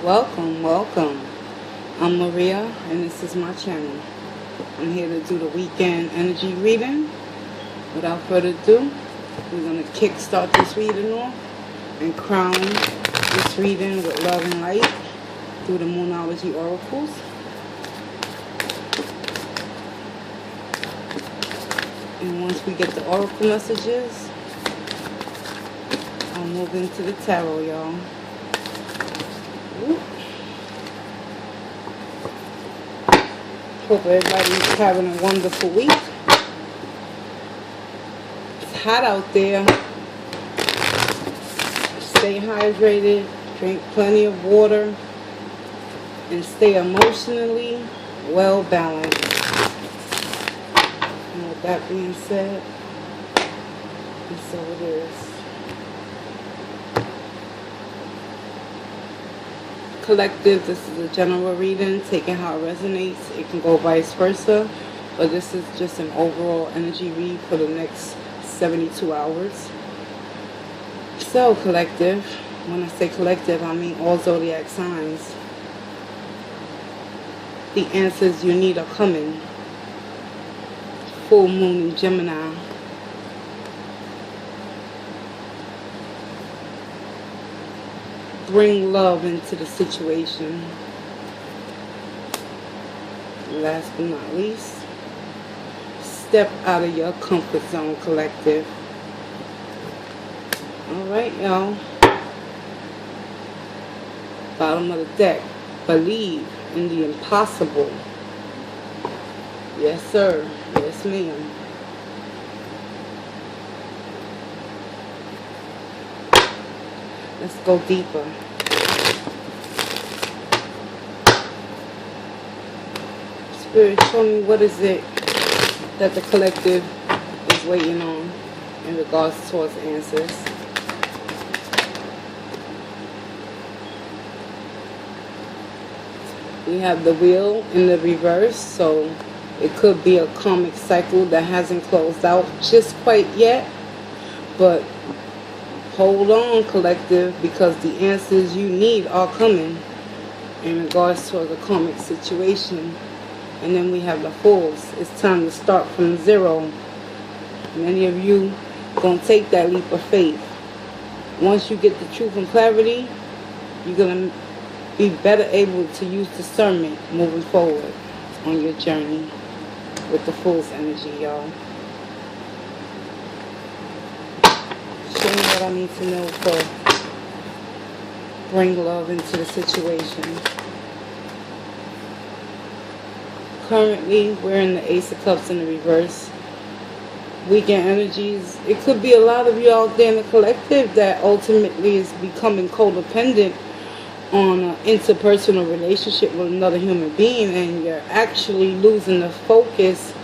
Welcome, welcome. I'm Maria, and this is my channel. I'm here to do the weekend energy reading. Without further ado, we're going to kickstart this reading off and crown this reading with love and light through the Moonology oracles. And once we get the oracle messages, I'll move into the tarot, y'all. Hope everybody's having a wonderful week. It's hot out there. Stay hydrated, drink plenty of water, and stay emotionally well balanced. And with that being said, and so it is. Collective, this is a general reading, taking how it resonates. It can go vice versa, but this is just an overall energy read for the next 72 hours. So collective, when I say collective, I mean all zodiac signs. The answers you need are coming. Full moon in Gemini. Bring love into the situation. Last but not least, step out of your comfort zone, collective. Alright, y'all. Bottom of the deck. Believe in the impossible. Yes, sir. Yes, ma'am. Let's go deeper. Spirit, show me what is it that the collective is waiting on in regards towards answers. We have the wheel in the reverse, so it could be a karmic cycle that hasn't closed out just quite yet, but hold on, collective, because the answers you need are coming in regards to the karmic situation. And then we have the Fools. It's time to start from zero. Many of you gonna take that leap of faith. Once you get the truth and clarity, you're gonna be better able to use discernment moving forward on your journey with the Fool's energy, y'all. Show me what I need to know for bring love into the situation. Currently, we're in the Ace of Cups in the reverse. Weekend energies. It could be a lot of you out there in the collective that ultimately is becoming codependent on an interpersonal relationship with another human being, and you're actually losing the focus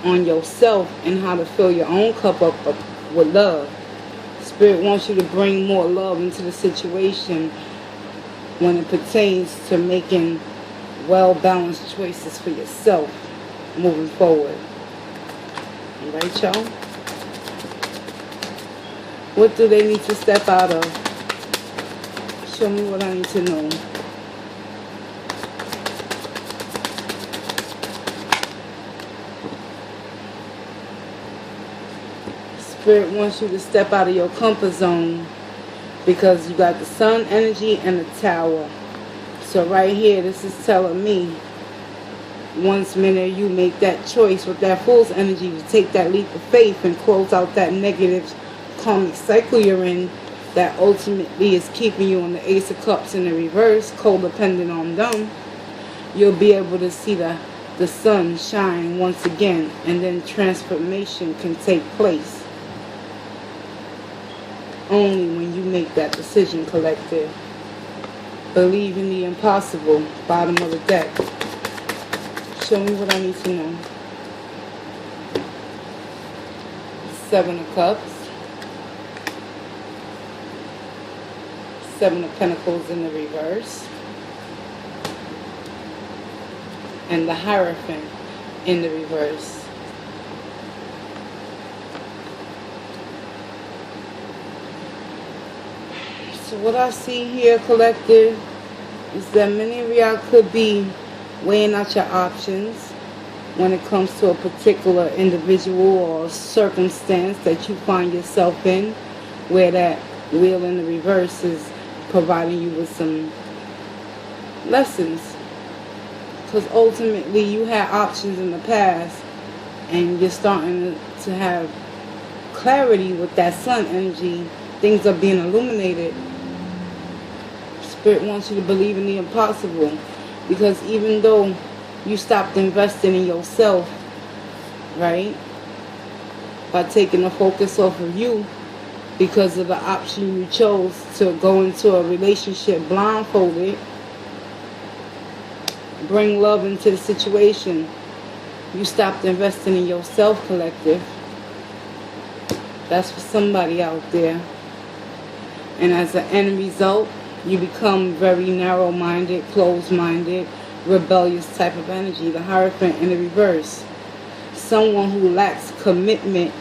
on yourself and how to fill your own cup up with love. Spirit wants you to bring more love into the situation when it pertains to making well-balanced choices for yourself moving forward. Alright, y'all? What do they need to step out of? Show me what I need to know. Spirit wants you to step out of your comfort zone because you got the sun energy and the tower. So right here, this is telling me once minute you make that choice with that Fool's energy to take that leap of faith and close out that negative karmic cycle you're in that ultimately is keeping you on the Ace of Cups in the reverse, codependent on them, you'll be able to see the sun shine once again, and then transformation can take place. Only when you make that decision, collective. Believe in the impossible. Bottom of the deck. Show me what I need to know. Seven of Cups. Seven of Pentacles in the reverse. And the Hierophant in the reverse. So what I see here, collective, is that many of y'all could be weighing out your options when it comes to a particular individual or circumstance that you find yourself in, where that wheel in the reverse is providing you with some lessons. Because ultimately you had options in the past, and you're starting to have clarity with that sun energy. Things are being illuminated. Spirit wants you to believe in the impossible, because even though you stopped investing in yourself, right, by taking the focus off of you because of the option you chose to go into a relationship blindfolded, bring love into the situation, you stopped investing in yourself, collective. That's for somebody out there. And as an end result, you become very narrow-minded, closed-minded, rebellious type of energy. The Hierophant in the reverse. Someone who lacks commitment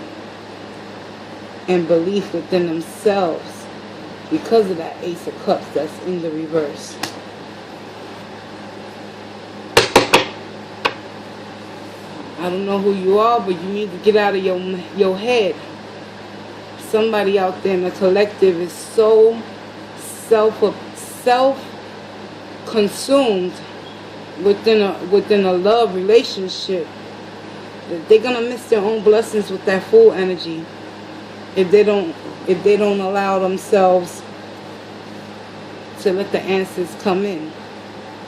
and belief within themselves because of that Ace of Cups that's in the reverse. I don't know who you are, but you need to get out of your head. Somebody out there in the collective is so self-consumed within a love relationship that they're gonna miss their own blessings with that Fool energy if they don't allow themselves to let the answers come in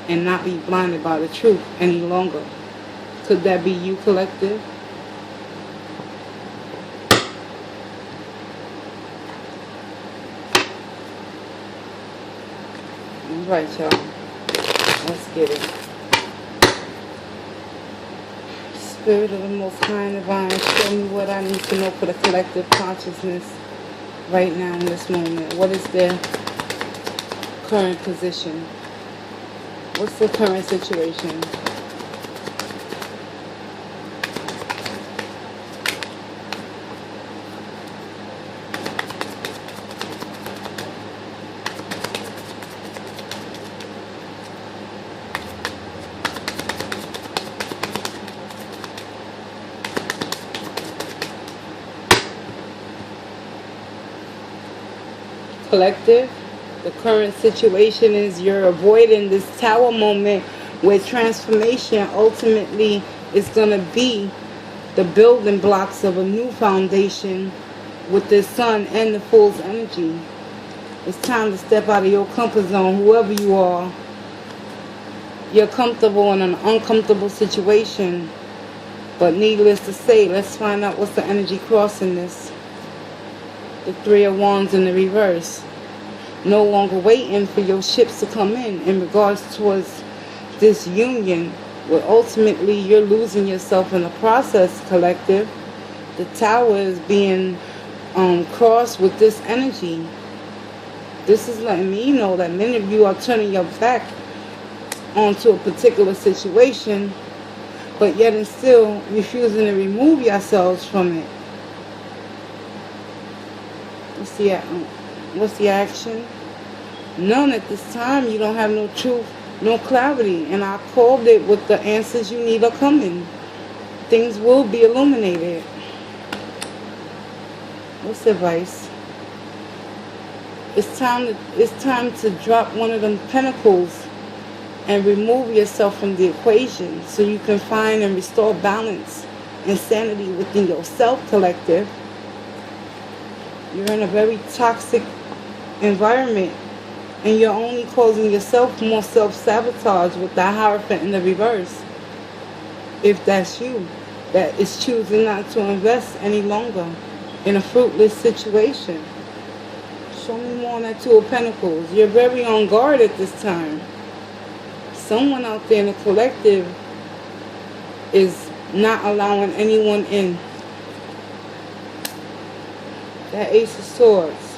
and not be blinded by the truth any longer. Could that be you, collective? Right, y'all. Let's get it. Spirit of the Most High and Divine, show me what I need to know for the collective consciousness right now in this moment. What is their current position? What's the current situation? Collective, the current situation is you're avoiding this tower moment where transformation ultimately is going to be the building blocks of a new foundation with the sun and the Fool's energy. It's time to step out of your comfort zone, whoever you are. You're comfortable in an uncomfortable situation, but needless to say, let's find out what's the energy crossing this. The Three of Wands in the reverse. No longer waiting for your ships to come in regards towards this union, where ultimately you're losing yourself in the process, collective. The Tower is being crossed with this energy. This is letting me know that many of you are turning your back onto a particular situation, but yet and still refusing to remove yourselves from it. What's the action? None at this time. You don't have no truth, no clarity. And I called it with the answers you need are coming. Things will be illuminated. What's advice? It's time to drop one of them pentacles and remove yourself from the equation so you can find and restore balance and sanity within yourself, collective. You're in a very toxic environment, and you're only causing yourself more self-sabotage with that Hierophant in the reverse. If that's you, that is choosing not to invest any longer in a fruitless situation. Show me more on that Two of Pentacles. You're very on guard at this time. Someone out there in the collective is not allowing anyone in. That Ace of Swords.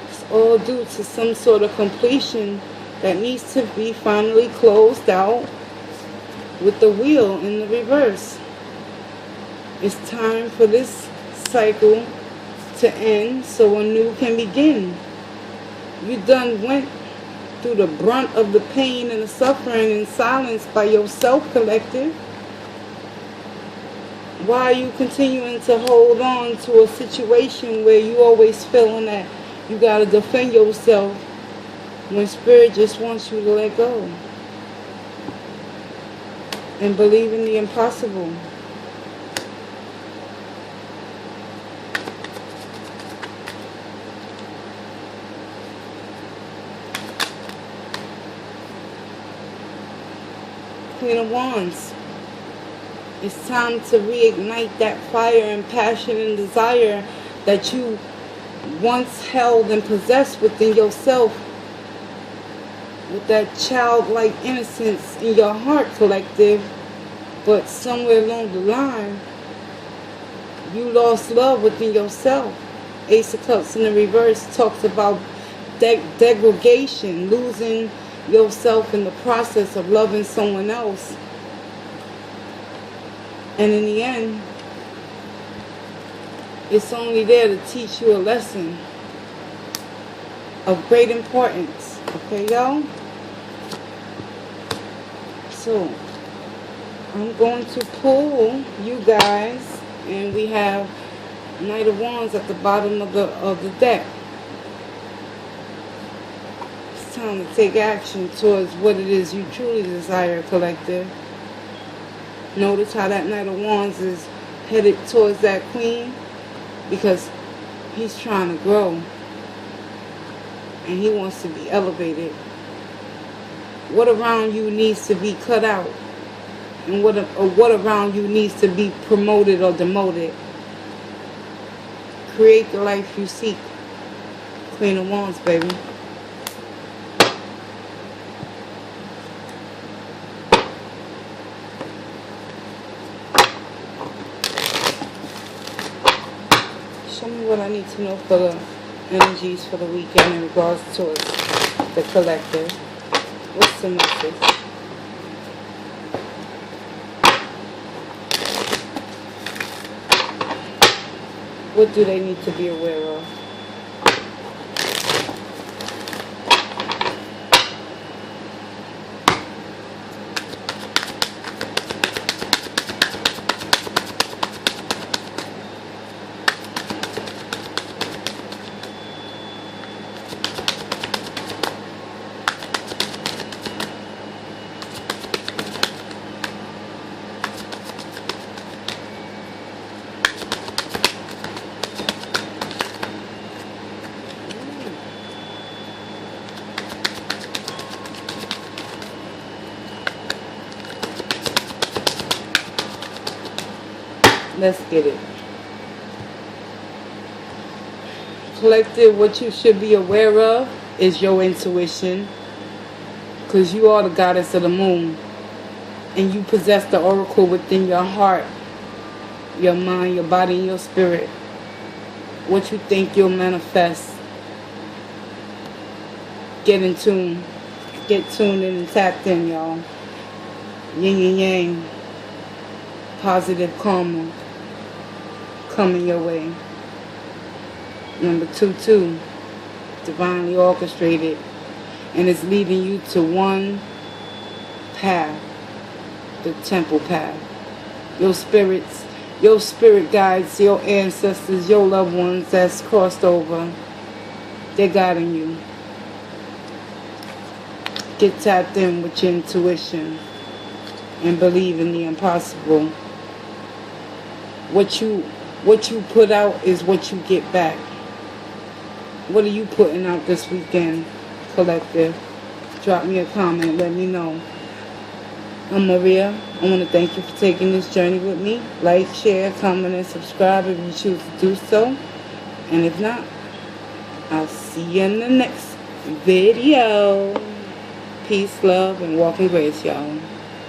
It's all due to some sort of completion that needs to be finally closed out with the Wheel in the reverse. It's time for this cycle to end so a new can begin. You done went through the brunt of the pain and the suffering in silence by yourself, collective? Why are you continuing to hold on to a situation where you always feeling that you got to defend yourself when Spirit just wants you to let go and believe in the impossible? Queen of Wands. It's time to reignite that fire and passion and desire that you once held and possessed within yourself, with that childlike innocence in your heart, collective. But somewhere along the line, you lost love within yourself. Ace of Cups in the reverse talks about degradation, losing yourself in the process of loving someone else. And in the end, it's only there to teach you a lesson of great importance. Okay, y'all? So, I'm going to pull you guys, and we have Knight of Wands at the bottom of the deck. It's time to take action towards what it is you truly desire, collective. Notice how that Knight of Wands is headed towards that Queen, because he's trying to grow and he wants to be elevated. What around you needs to be cut out, and what around you needs to be promoted or demoted. Create the life you seek. Queen of Wands, baby. Show me what I need to know for the energies for the weekend in regards to the collective. What's the message? What do they need to be aware of? Let's get it. Collective, what you should be aware of is your intuition. Because you are the goddess of the moon. And you possess the oracle within your heart, your mind, your body, and your spirit. What you think you'll manifest. Get in tune. Get tuned in and tapped in, y'all. Yin and yang. Positive karma coming your way. Number 22, divinely orchestrated, and it's leading you to one path, the temple path. Your spirits, your spirit guides, your ancestors, your loved ones that's crossed over, they're guiding you. Get tapped in with your intuition and believe in the impossible. What you put out is what you get back. What are you putting out this weekend, collective? Drop me a comment. Let me know. I'm Maria. I want to thank you for taking this journey with me. Like, share, comment, and subscribe if you choose to do so. And if not, I'll see you in the next video. Peace, love, and walk in grace, y'all.